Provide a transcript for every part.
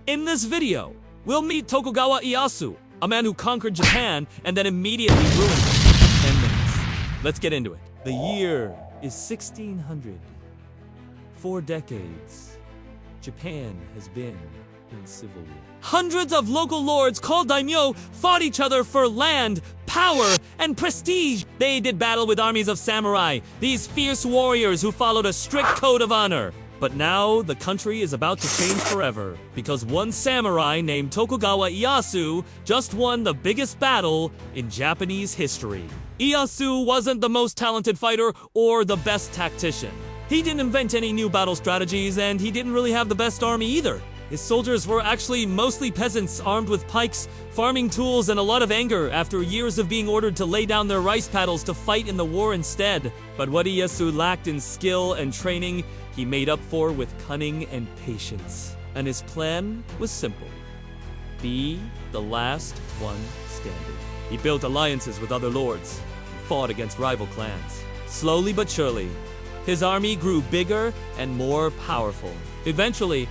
In this video, we'll meet Tokugawa Ieyasu, a man who conquered Japan and then immediately ruined it. 10 minutes. Let's get into it. The year is 1600. 4 decades, Japan has been in civil war. Hundreds of local lords called daimyo fought each other for land, power, and prestige. They did battle with armies of samurai, these fierce warriors who followed a strict code of honor. But now, the country is about to change forever, because one samurai named Tokugawa Ieyasu just won the biggest battle in Japanese history. Ieyasu wasn't the most talented fighter or the best tactician. He didn't invent any new battle strategies, and he didn't really have the best army either. His soldiers were actually mostly peasants armed with pikes, farming tools, and a lot of anger after years of being ordered to lay down their rice paddles to fight in the war instead. But what Ieyasu lacked in skill and training, he made up for with cunning and patience. And his plan was simple: be the last one standing. He built alliances with other lords, and fought against rival clans. Slowly but surely, his army grew bigger and more powerful. Eventually,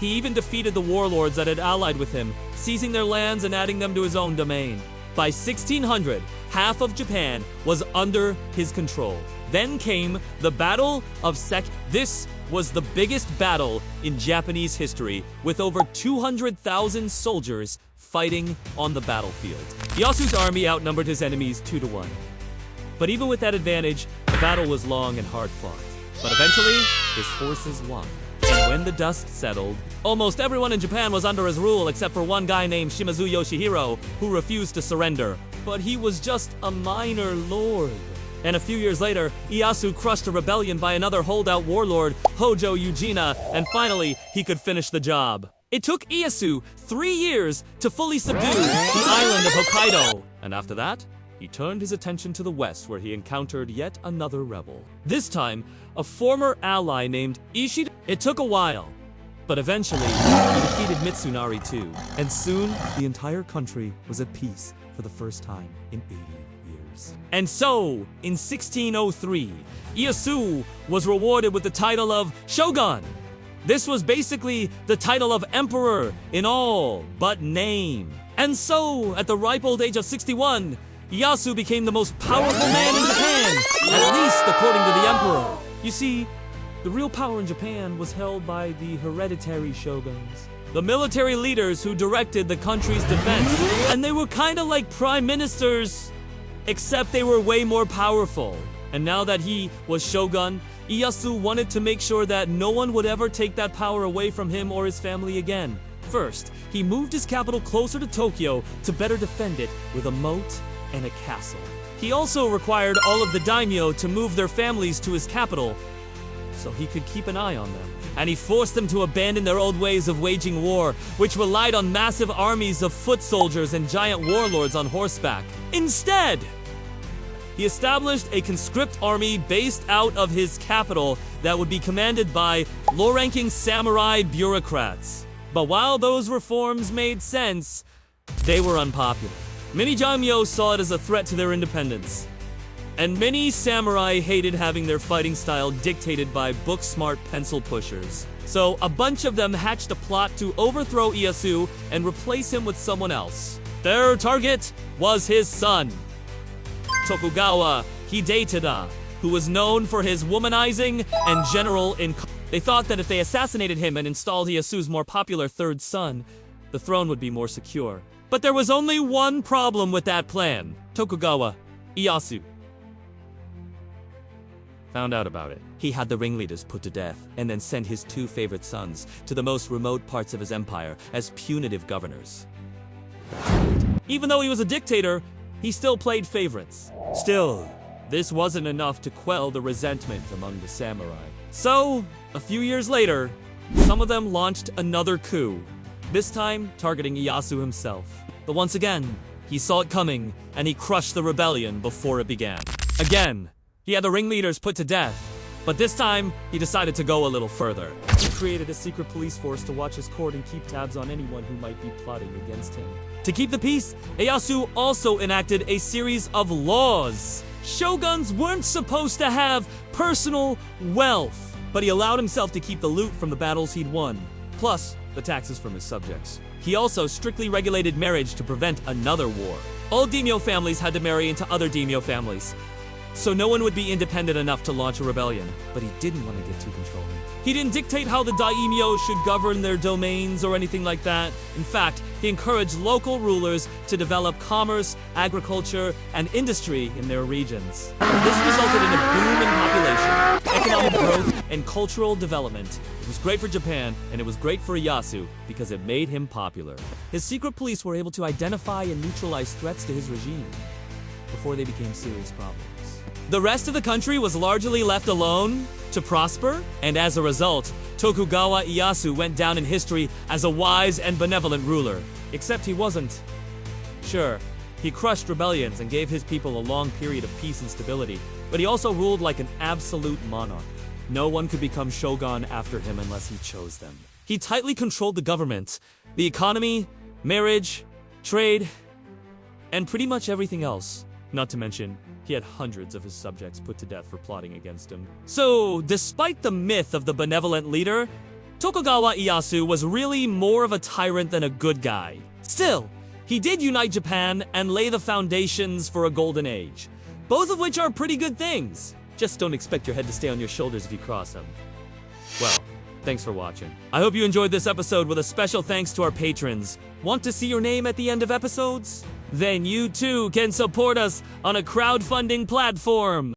he even defeated the warlords that had allied with him, seizing their lands and adding them to his own domain. By 1600, half of Japan was under his control. Then came the Battle of Sekigahara. This was the biggest battle in Japanese history, with over 200,000 soldiers fighting on the battlefield. Ieyasu's army outnumbered his enemies 2-1. But even with that advantage, the battle was long and hard-fought. But eventually, his forces won. And when the dust settled, almost everyone in Japan was under his rule except for one guy named Shimazu Yoshihiro, who refused to surrender. But he was just a minor lord. And a few years later, Ieyasu crushed a rebellion by another holdout warlord, Hojo Ujina, and finally, he could finish the job. It took Ieyasu 3 years to fully subdue the island of Hokkaido. And after that, he turned his attention to the west, where he encountered yet another rebel. This time, a former ally named Ishida. It took a while, but eventually, he defeated Mitsunari too. And soon, the entire country was at peace for the first time in 80 years. And so, in 1603, Ieyasu was rewarded with the title of Shogun. This was basically the title of emperor in all but name. And so, at the ripe old age of 61, Ieyasu became the most powerful man in Japan, at least according to the emperor. You see, the real power in Japan was held by the hereditary shoguns, the military leaders who directed the country's defense. And they were kind of like prime ministers, except they were way more powerful. And now that he was shogun, Ieyasu wanted to make sure that no one would ever take that power away from him or his family again. First, he moved his capital closer to Tokyo to better defend it with a moat and a castle. He also required all of the daimyo to move their families to his capital so he could keep an eye on them. And he forced them to abandon their old ways of waging war, which relied on massive armies of foot soldiers and giant warlords on horseback. Instead, he established a conscript army based out of his capital that would be commanded by low-ranking samurai bureaucrats. But while those reforms made sense, they were unpopular. Many daimyo saw it as a threat to their independence, and many samurai hated having their fighting style dictated by book-smart pencil pushers. So a bunch of them hatched a plot to overthrow Ieyasu and replace him with someone else. Their target was his son, Tokugawa Ieyasu, who was known for his womanizing and general in. They thought that if they assassinated him and installed Ieyasu's more popular third son, the throne would be more secure. But there was only one problem with that plan. Tokugawa Ieyasu found out about it. He had the ringleaders put to death and then sent his 2 favorite sons to the most remote parts of his empire as punitive governors. Even though he was a dictator, he still played favorites. Still, this wasn't enough to quell the resentment among the samurai. So, a few years later, some of them launched another coup. This time, targeting Ieyasu himself. But once again, he saw it coming, and he crushed the rebellion before it began. Again, he had the ringleaders put to death, but this time, he decided to go a little further. He created a secret police force to watch his court and keep tabs on anyone who might be plotting against him. To keep the peace, Ieyasu also enacted a series of laws. Shoguns weren't supposed to have personal wealth, but he allowed himself to keep the loot from the battles he'd won. Plus, the taxes from his subjects. He also strictly regulated marriage to prevent another war. All daimyo families had to marry into other daimyo families, so no one would be independent enough to launch a rebellion. But he didn't want to get too controlling. He didn't dictate how the daimyo should govern their domains or anything like that. In fact, he encouraged local rulers to develop commerce, agriculture, and industry in their regions. This resulted in a boom in population, economic growth, and cultural development. It was great for Japan, and it was great for Ieyasu because it made him popular. His secret police were able to identify and neutralize threats to his regime before they became serious problems. The rest of the country was largely left alone to prosper, and as a result, Tokugawa Ieyasu went down in history as a wise and benevolent ruler. Except he wasn't. Sure, he crushed rebellions and gave his people a long period of peace and stability, but he also ruled like an absolute monarch. No one could become shogun after him unless he chose them. He tightly controlled the government, the economy, marriage, trade, and pretty much everything else. Not to mention, he had hundreds of his subjects put to death for plotting against him. So, despite the myth of the benevolent leader, Tokugawa Ieyasu was really more of a tyrant than a good guy. Still, he did unite Japan and lay the foundations for a golden age, both of which are pretty good things. Just don't expect your head to stay on your shoulders if you cross them. Well, thanks for watching. I hope you enjoyed this episode with a special thanks to our patrons. Want to see your name at the end of episodes? Then you too can support us on a crowdfunding platform.